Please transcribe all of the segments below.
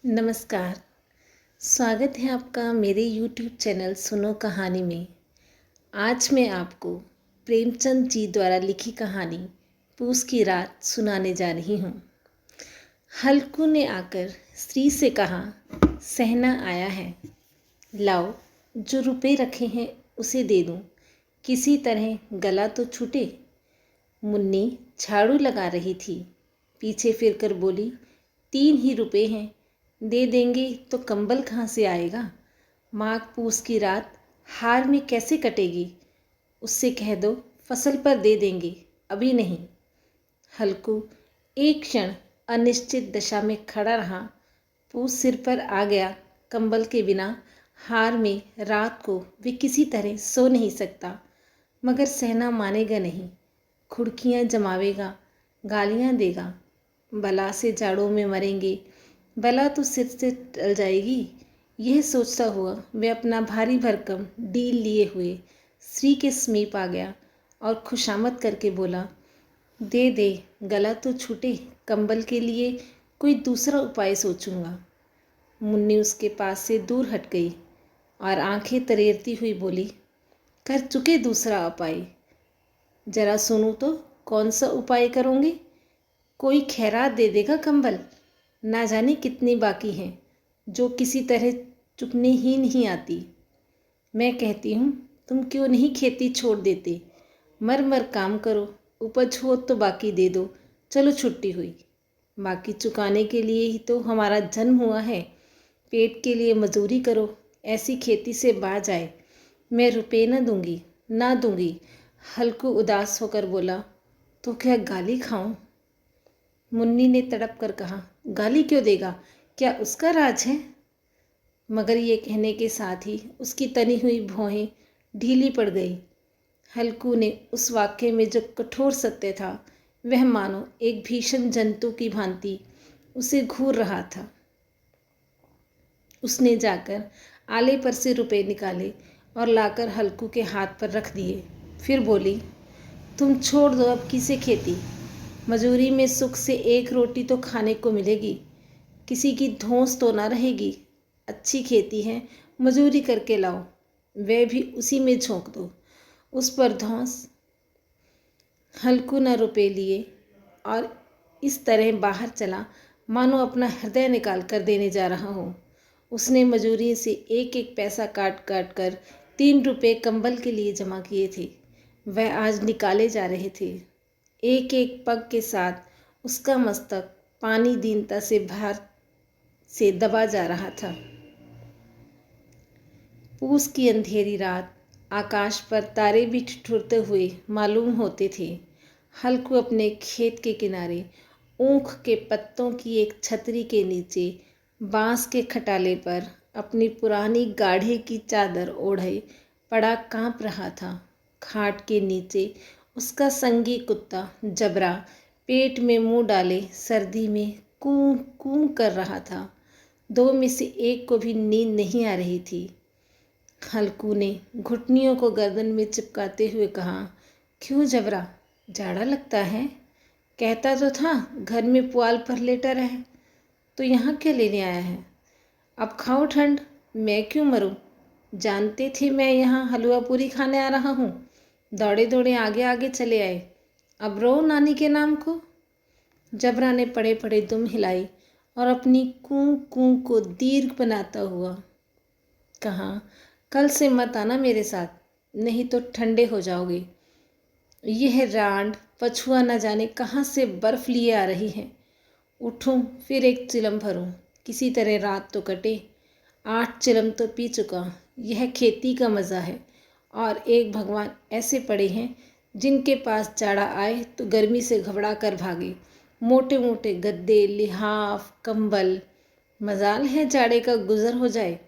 नमस्कार। स्वागत है आपका मेरे YouTube चैनल सुनो कहानी में। आज मैं आपको प्रेमचंद जी द्वारा लिखी कहानी पूस की रात सुनाने जा रही हूँ। हल्कू ने आकर स्त्री से कहा, सहना आया है, लाओ जो रुपए रखे हैं उसे दे दूँ, किसी तरह गला तो छूटे। मुन्नी झाड़ू लगा रही थी, पीछे फिरकर बोली, 3 ही रुपए हैं, दे देंगे तो कंबल कहाँ से आएगा। माघ पूस की रात हार में कैसे कटेगी। उससे कह दो फसल पर दे देंगे, अभी नहीं। हल्कू एक क्षण अनिश्चित दशा में खड़ा रहा। पूस सिर पर आ गया, कंबल के बिना हार में रात को वे किसी तरह सो नहीं सकता। मगर सहना मानेगा नहीं, खुड़कियाँ जमावेगा, गालियाँ देगा। बला से जाड़ों में मरेंगे, बला तो सिर से टल जाएगी। यह सोचता हुआ वह अपना भारी भरकम डील लिए हुए स्त्री के समीप आ गया और खुशामद करके बोला, दे दे, गला तो छूटे, कंबल के लिए कोई दूसरा उपाय सोचूंगा। मुन्नी उसके पास से दूर हट गई और आंखें तरेरती हुई बोली, कर चुके दूसरा उपाय, जरा सुनूं तो कौन सा उपाय करोगे। कोई खैरात दे देगा कंबल, ना जाने कितनी बाकी हैं जो किसी तरह चुकने ही नहीं आती। मैं कहती हूँ तुम क्यों नहीं खेती छोड़ देते, मर मर काम करो, उपज हो तो बाकी दे दो, चलो छुट्टी हुई। बाकी चुकाने के लिए ही तो हमारा जन्म हुआ है, पेट के लिए मजदूरी करो, ऐसी खेती से बाज आए। मैं रुपए न दूंगी, ना दूंगी। हल्कू उदास होकर बोला, तो क्या गाली खाऊं। मुन्नी ने तड़प कर कहा, गाली क्यों देगा, क्या उसका राज है। मगर ये कहने के साथ ही उसकी तनी हुई भौहें ढीली पड़ गई। हल्कू ने उस वाक्य में जो कठोर सत्य था वह मानो एक भीषण जंतु की भांति उसे घूर रहा था। उसने जाकर आले पर से रुपए निकाले और लाकर हल्कू के हाथ पर रख दिए। फिर बोली, तुम छोड़ दो अब किसे खेती, मजूरी में सुख से एक रोटी तो खाने को मिलेगी, किसी की धौंस तो ना रहेगी। अच्छी खेती है, मजूरी करके लाओ, वह भी उसी में झोंक दो, उस पर धौंस। हल्कू न रुपए लिए और इस तरह बाहर चला मानो अपना हृदय निकाल कर देने जा रहा हो। उसने मजूरी से एक एक पैसा काट काट कर 3 रुपए कंबल के लिए जमा किए थे, वह आज निकाले जा रहे थे। एक एक पग के साथ उसका मस्तक पानी दीनता से भार से दबा जा रहा था। पूस की अंधेरी रात, आकाश पर तारे भी ठिठुरते हुए मालूम होते थे। हल्कू अपने खेत के किनारे ऊख के पत्तों की एक छतरी के नीचे बांस के खटाले पर अपनी पुरानी गाढ़े की चादर ओढ़े पड़ा कांप रहा था। खाट के नीचे उसका संगी कुत्ता जबरा पेट में मुंह डाले सर्दी में कूं कूं कर रहा था। 2 में से एक को भी नींद नहीं आ रही थी। हल्कू ने घुटनियों को गर्दन में चिपकाते हुए कहा, क्यों जबरा, जाड़ा लगता है। कहता तो था घर में पुआल पर लेटा रहे, तो यहाँ क्या लेने आया है। अब खाओ ठंड, मैं क्यों मरूं। जानते थे मैं यहाँ हलवा पूरी खाने आ रहा हूँ, दौड़े दौड़े आगे आगे चले आए, अब रो नानी के नाम को। जबरा ने पड़े पड़े दुम हिलाई और अपनी कूं कूं को दीर्घ बनाता हुआ कहा, कल से मत आना मेरे साथ, नहीं तो ठंडे हो जाओगे। यह रांड पछुआ न जाने कहाँ से बर्फ लिए आ रही है। उठूं फिर एक चिलम भरूं, किसी तरह रात तो कटे। 8 चिलम तो पी चुका, यह खेती का मज़ा है। और एक भगवान ऐसे पड़े हैं जिनके पास जाड़ा आए तो गर्मी से घबरा कर भागे। मोटे मोटे गद्दे, लिहाफ, कंबल, मजाल है जाड़े का गुजर हो जाए।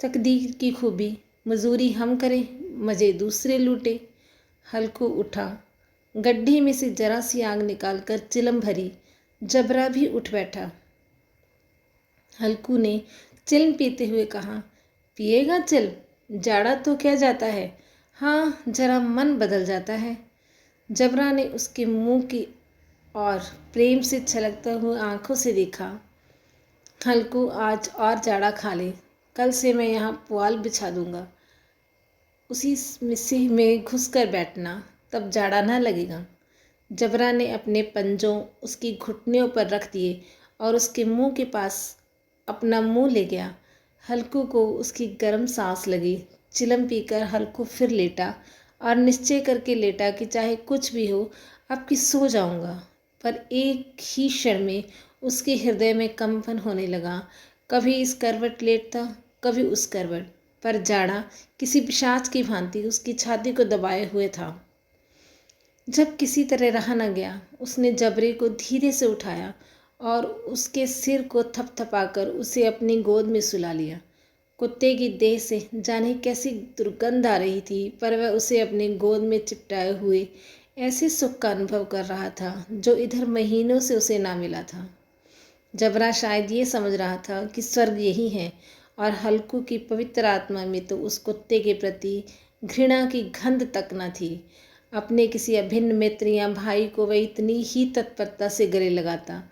तकदीर की खूबी, मजूरी हम करें, मज़े दूसरे लूटे। हल्कू उठा, गड्ढे में से जरा सी आग निकाल कर चिलम भरी। जबरा भी उठ बैठा। हल्कू ने चिलम पीते हुए कहा, पिएगा चिल, जाड़ा तो क्या जाता है, हाँ जरा मन बदल जाता है। जबरा ने उसके मुंह की और प्रेम से छलकता हुआ आंखों से देखा। हल्कू आज और जाड़ा खा ले, कल से मैं यहाँ पुआल बिछा दूंगा, उसी मिस्सी में घुस कर बैठना, तब जाड़ा ना लगेगा। जबरा ने अपने पंजों उसकी घुटनों पर रख दिए और उसके मुंह के पास अपना मुंह ले गया। हल्कू को उसकी गर्म सांस लगी। चिलम पीकर हल्कू फिर लेटा और निश्चय करके लेटा कि चाहे कुछ भी हो, अब कि सो जाऊंगा। पर एक ही क्षण में उसके हृदय में कंपन होने लगा। कभी इस करवट लेटता, कभी उस करवट, पर जाड़ा किसी पिशाच की भांति उसकी छाती को दबाए हुए था। जब किसी तरह रहा न गया, उसने जबरे को धीरे से उठाया और उसके सिर को थपथपाकर उसे अपनी गोद में सुला लिया। कुत्ते की देह से जाने कैसी दुर्गंध आ रही थी, पर वह उसे अपनी गोद में चिपटाए हुए ऐसे सुख का अनुभव कर रहा था जो इधर महीनों से उसे ना मिला था। जबरा शायद ये समझ रहा था कि स्वर्ग यही है, और हल्कू की पवित्र आत्मा में तो उस कुत्ते के प्रति घृणा की गंध तक न थी। अपने किसी अभिन्न मित्र या भाई को वह इतनी ही तत्परता से गले लगाता।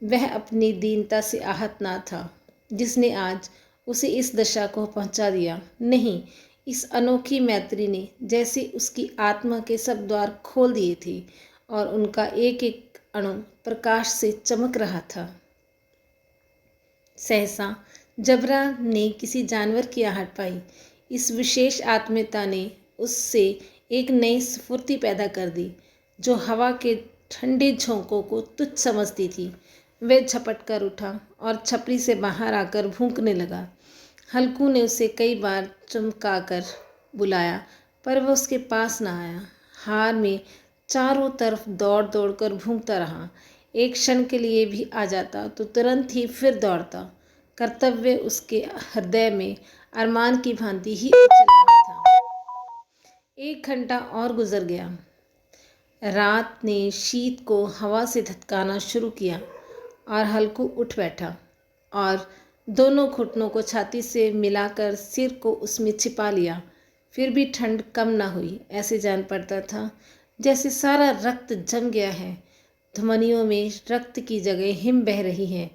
वह अपनी दीनता से आहत ना था जिसने आज उसे इस दशा को पहुंचा दिया। नहीं, इस अनोखी मैत्री ने जैसे उसकी आत्मा के सब द्वार खोल दिए थे और उनका एक एक अणु प्रकाश से चमक रहा था। सहसा जबरा ने किसी जानवर की आहट पाई। इस विशेष आत्मीयता ने उससे एक नई स्फूर्ति पैदा कर दी, जो हवा के ठंडे झोंकों को तुच्छ समझती थी। वह झपट कर उठा और छपरी से बाहर आकर भूंकने लगा। हल्कू ने उसे कई बार चमकाकर बुलाया, पर वह उसके पास न आया। हार में चारों तरफ दौड़ दौड़ कर भूंकता रहा। एक क्षण के लिए भी आ जाता तो तुरंत ही फिर दौड़ता। कर्तव्य उसके हृदय में अरमान की भांति ही उछल रहा था। 1 घंटा और गुजर गया। रात ने शीत को हवा से धतकाना शुरू किया और हल्कू उठ बैठा और दोनों घुटनों को छाती से मिलाकर सिर को उसमें छिपा लिया। फिर भी ठंड कम ना हुई। ऐसे जान पड़ता था जैसे सारा रक्त जम गया है, धमनियों में रक्त की जगह हिम बह रही है।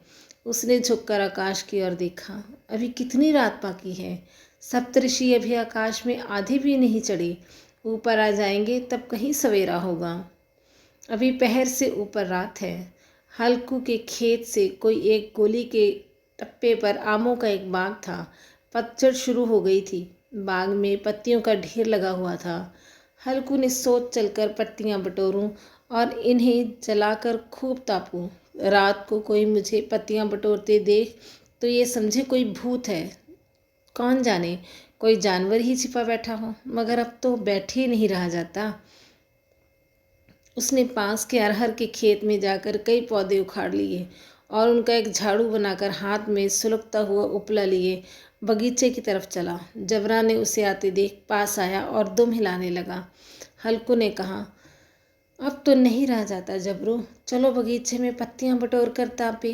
उसने झुककर आकाश की ओर देखा। अभी कितनी रात बाकी है। सप्तऋषि अभी आकाश में आधे भी नहीं चढ़े। ऊपर आ जाएंगे तब कहीं सवेरा होगा। अभी पहर से ऊपर रात है। हल्कू के खेत से कोई एक गोली के टप्पे पर आमों का एक बाग था। पतझड़ शुरू हो गई थी। बाग में पत्तियों का ढेर लगा हुआ था। हल्कू ने सोच चलकर पत्तियां बटोरूं और इन्हें जलाकर खूब तापूं। रात को कोई मुझे पत्तियां बटोरते देख तो ये समझे कोई भूत है। कौन जाने कोई जानवर ही छिपा बैठा हो, मगर अब तो बैठे नहीं रहा जाता। उसने पास के अरहर के खेत में जाकर कई पौधे उखाड़ लिए और उनका एक झाड़ू बनाकर हाथ में सुलगता हुआ उपला लिए बगीचे की तरफ चला। जबरा ने उसे आते देख पास आया और दुम हिलाने लगा। हल्कू ने कहा, अब तो नहीं रहा जाता जबरू, चलो बगीचे में पत्तियां बटोर कर तापे।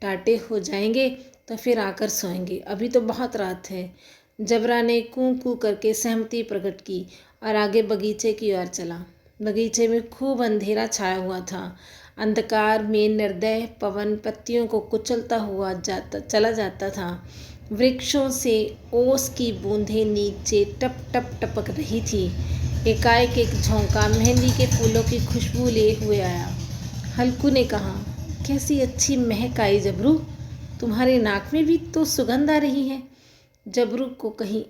टाटे हो जाएंगे तो फिर आकर सोएंगे, अभी तो बहुत रात है। जबरा ने कूं कूं करके सहमति प्रकट की और आगे बगीचे की ओर चला। बगीचे में खूब अंधेरा छाया हुआ था। अंधकार में निर्दय पवन पत्तियों को कुचलता हुआ चला जाता था। वृक्षों से ओस की बूंदें नीचे टप टप टपक रही थी। एकाएक एक झोंका मेहंदी के फूलों की खुशबू लिए हुए आया। हल्कू ने कहा, कैसी अच्छी महक आई जबरू, तुम्हारे नाक में भी तो सुगंध आ रही है। जबरू को कहीं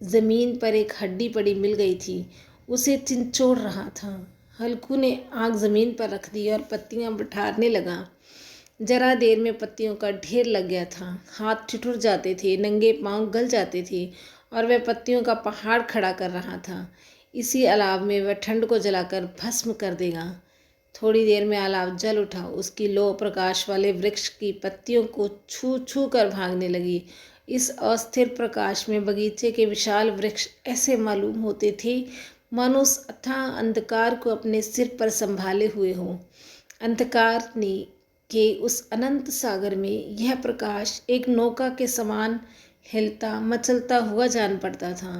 ज़मीन पर एक हड्डी पड़ी मिल गई थी, उसे चिंचोड़ रहा था। हल्कू ने आँख ज़मीन पर रख दी और पत्तियां बठारने लगा। जरा देर में पत्तियों का ढेर लग गया था। हाथ ठिठुर जाते थे, नंगे पांव गल जाते थे और वह पत्तियों का पहाड़ खड़ा कर रहा था। इसी अलाव में वह ठंड को जलाकर भस्म कर देगा। थोड़ी देर में अलाव जल उठा। उसकी लो प्रकाश वाले वृक्ष की पत्तियों को छू छू कर भागने लगी। इस अस्थिर प्रकाश में बगीचे के विशाल वृक्ष ऐसे मालूम होते थे मानो उस अथाह अंधकार को अपने सिर पर संभाले हुए हो। अंधकार ने के उस अनंत सागर में यह प्रकाश एक नौका के समान हिलता मचलता हुआ जान पड़ता था।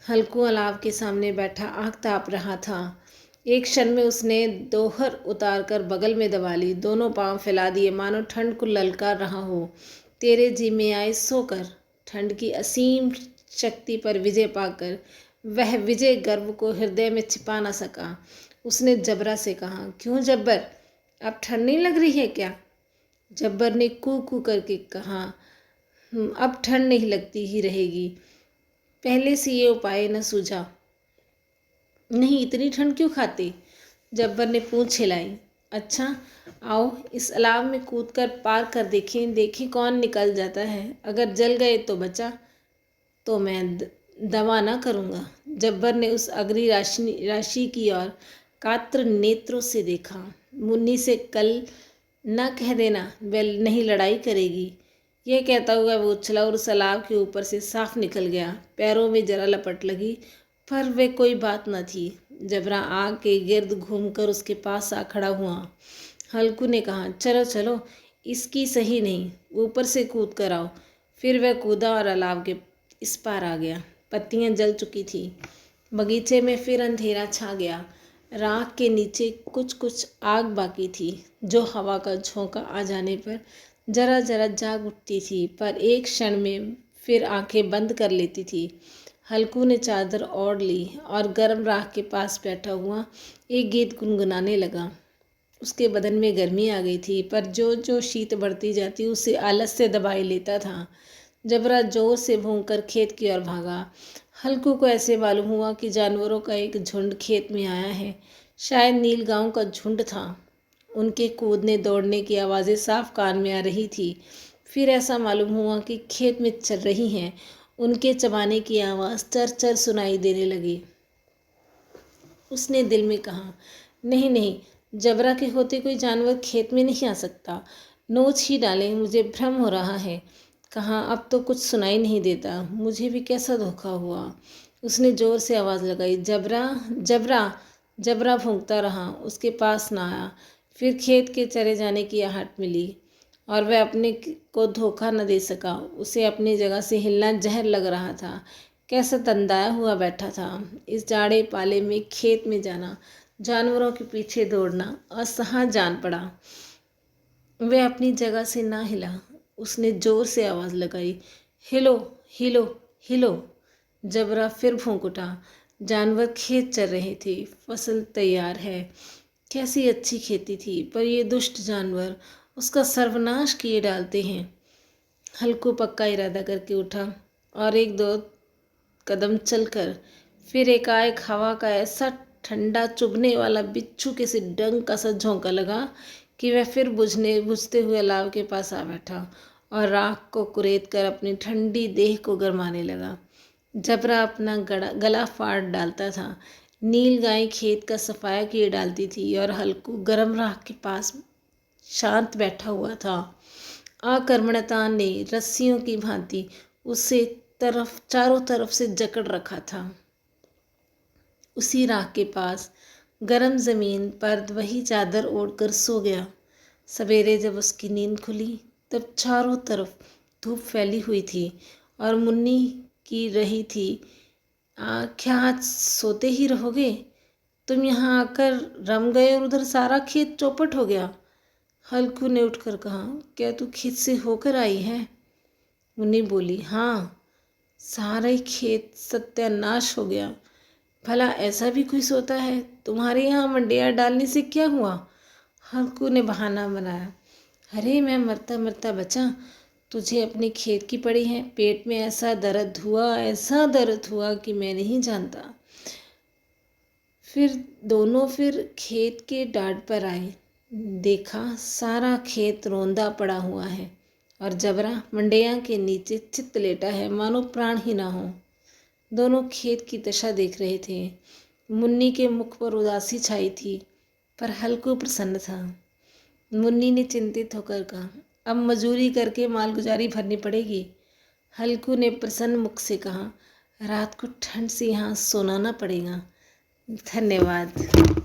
हल्कू अलाव के सामने बैठा आग ताप रहा था। एक क्षण में उसने दोहर उतारकर बगल में दबा ली, दोनों पांव फैला दिए मानो ठंड को ललकार रहा हो। तेरे जी में आए सोकर। ठंड की असीम शक्ति पर विजय पाकर वह विजय गर्व को हृदय में छिपा न सका। उसने जबरा से कहा, क्यों जब्बर, अब ठंड नहीं लग रही है क्या? जब्बर ने कू कू करके कहा, अब ठंड नहीं लगती ही रहेगी। पहले से ये उपाय न सूझा। नहीं, इतनी ठंड क्यों खाते? जब्बर ने पूंछ हिलाई। अच्छा, आओ इस अलाव में कूदकर पार कर देखें, देखें कौन निकल जाता है। अगर जल गए तो बचा, तो मैं दवा ना करूँगा। जब्बर ने उस अग्नि राशि की ओर कातर नेत्रों से देखा। मुन्नी से कल न कह देना, वह नहीं लड़ाई करेगी। यह कहता हुआ वो उछला और उस अलाव के ऊपर से साफ निकल गया। पैरों में जरा लपट लगी, पर वे कोई बात न थी। जबरा आग के गिर्द घूमकर उसके पास आ खड़ा हुआ। हल्कू ने कहा, चलो चलो, इसकी सही नहीं, ऊपर से कूद कर आओ। फिर वह कूदा और अलाव के इस पार आ गया। पत्तियां जल चुकी थी। बगीचे में फिर अंधेरा छा गया। राख के नीचे कुछ कुछ आग बाकी थी, जो हवा का झोंका आ जाने पर जरा जरा जाग उठती थी, पर एक क्षण में फिर आंखें बंद कर लेती थी। हल्कू ने चादर ओढ़ ली और गर्म राख के पास बैठा हुआ एक गीत गुनगुनाने लगा। उसके बदन में गर्मी आ गई थी, पर जो जो शीत बढ़ती जाती उसे आलस से दबाए लेता था। जबरा जोर से भूंकर खेत की ओर भागा। हल्कू को ऐसे मालूम हुआ कि जानवरों का एक झुंड खेत में आया है। शायद नीलगांव का झुंड था। उनके कूदने दौड़ने की आवाज़ें साफ कान में आ रही थी। फिर ऐसा मालूम हुआ कि खेत में चल रही हैं। उनके चबाने की आवाज़ चर चर सुनाई देने लगी। उसने दिल में कहा, नहीं नहीं, जबरा के होते कोई जानवर खेत में नहीं आ सकता। नोच ही डालें, मुझे भ्रम हो रहा है। कहाँ, अब तो कुछ सुनाई नहीं देता। मुझे भी कैसा धोखा हुआ। उसने जोर से आवाज़ लगाई, जबरा जबरा। जबरा भौंकता रहा, उसके पास ना आया। फिर खेत के चरे जाने की आहट मिली और वह अपने को धोखा न दे सका। उसे अपनी जगह से हिलना जहर लग रहा था। कैसा तंदाया हुआ बैठा था। इस जाड़े पाले में खेत में जाना, जानवरों के पीछे दौड़ना असह्य जान पड़ा। वह अपनी जगह से ना हिला। उसने जोर से आवाज़ लगाई, हिलो हिलो हिलो। जबरा फिर भौंक उठा। जानवर खेत चर रहे थे। फसल तैयार है। कैसी अच्छी खेती थी, पर ये दुष्ट जानवर उसका सर्वनाश किए डालते हैं। हल्कू पक्का इरादा करके उठा और एक दो कदम चलकर फिर एकाएक हवा का ऐसा ठंडा चुभने वाला बिच्छू के से डंक का सा झोंका लगा कि वह फिर बुझते हुए अलाव के पास आ बैठा और राख को कुरेद कर अपनी ठंडी देह को गरमाने लगा। जबरा अपना गला फाड़ डालता था। नील गाय खेत का सफाया किए डालती थी और हल्कू गर्म राख के पास शांत बैठा हुआ था। आकर्मणता ने रस्सियों की भांति उसे चारों तरफ से जकड़ रखा था। उसी राख के पास गर्म जमीन पर वही चादर ओढ़कर सो गया। सवेरे जब उसकी नींद खुली तब चारों तरफ धूप फैली हुई थी और मुन्नी की रही थी, क्या आज सोते ही रहोगे? तुम यहाँ आकर रम गए और उधर सारा खेत चौपट हो गया। हल्कू ने उठकर कहा, क्या तू खेत से होकर आई है? मुन्नी बोली, हाँ, सारा ही खेत सत्यानाश हो गया। भला ऐसा भी कोई सोता है? तुम्हारे यहाँ मंडियाँ डालने से क्या हुआ? हल्कू ने बहाना बनाया, अरे मैं मरता मरता बचा, तुझे अपने खेत की पड़ी है। पेट में ऐसा दर्द हुआ कि मैं नहीं जानता। फिर दोनों खेत के डाढ़ पर आए। देखा सारा खेत रौंदा पड़ा हुआ है और जबरा मंडिया के नीचे चित्त लेटा है, मानो प्राण ही ना हो। दोनों खेत की दशा देख रहे थे। मुन्नी के मुख पर उदासी छाई थी, पर हल्कू प्रसन्न था। मुन्नी ने चिंतित होकर कहा, अब मजूरी करके मालगुजारी भरनी पड़ेगी। हल्कू ने प्रसन्न मुख से कहा, रात को ठंड से यहाँ सोना ना पड़ेगा। धन्यवाद।